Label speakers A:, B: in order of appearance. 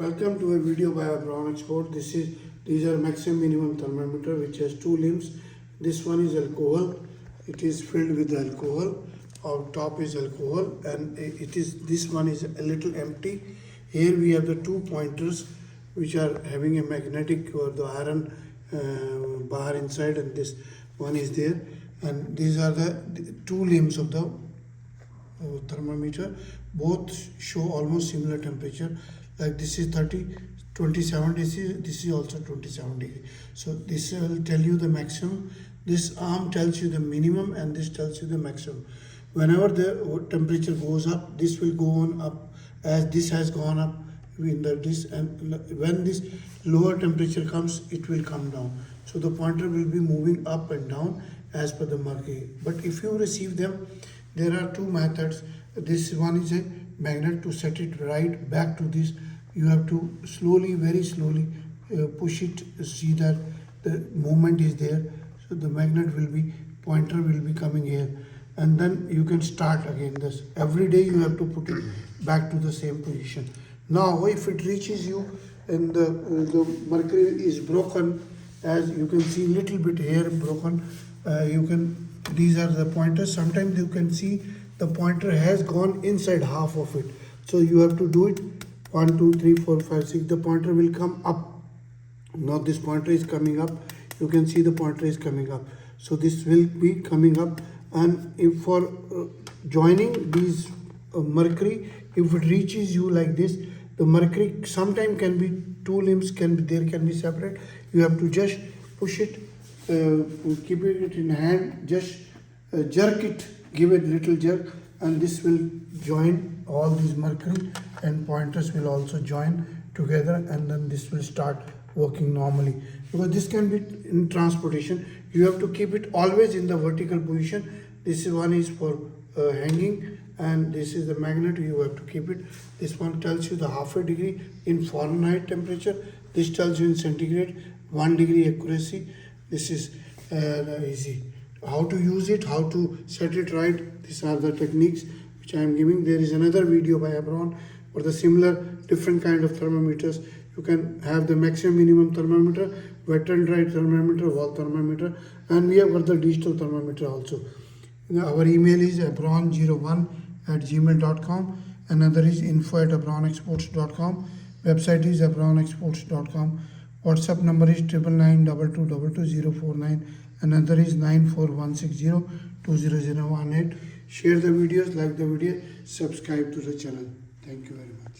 A: Welcome to a video by Abron Exports. These are maximum minimum thermometer which has two limbs. This one is alcohol. It is filled with alcohol. Our top is alcohol, and this one is a little empty. Here we have the two pointers which are having a magnetic or the iron bar inside, and this one is there. And these are the two limbs of the thermometer. Both show almost similar temperature. Like this is 27 degrees, this is also 27 degrees. So this will tell you the maximum. This arm tells you the minimum, and this tells you the maximum. Whenever the temperature goes up, this will go on up, as this has gone up in this, and when this lower temperature comes, it will come down. So the pointer will be moving up and down as per the mercury. But if you receive them, there are two methods. This one is a magnet. To set it right back to this, you have to slowly, very slowly push it. See that the movement is there. So the magnet will be, pointer will be coming here, and then you can start again. This every day you have to put it back to the same position. Now if it reaches you and the mercury is broken, as you can see little bit here broken, these are the pointers. Sometimes you can see the pointer has gone inside half of it. So you have to do it 1, 2, 3, 4, 5, 6. The pointer will come up. Now this pointer is coming up. You can see the pointer is coming up. So this will be coming up. And if for joining these mercury, if it reaches you like this, the mercury sometimes can be two limbs, can be separate. You have to just push it, keep it in hand, just jerk it, give it little jerk, and this will join all these mercury, and pointers will also join together, and then this will start working normally. Because this can be in transportation, you have to keep it always in the vertical position. This one is for hanging, and this is the magnet. You have to keep it. This one tells you the half a degree in Fahrenheit temperature. This tells you in centigrade 1 degree accuracy. This is easy. How to use it, how to set it right, these are the techniques which I am giving. There is another video by Abron for the similar different kind of thermometers. You can have the maximum minimum thermometer, wet and dry thermometer, wall thermometer, and we have got the digital thermometer also. Our email is abron01@gmail.com. Another is info@abronexports.com. Website is abronexports.com. WhatsApp number is 9992222049. Another is 94160200018. Share the videos, like the video, subscribe to the channel. Thank you very much.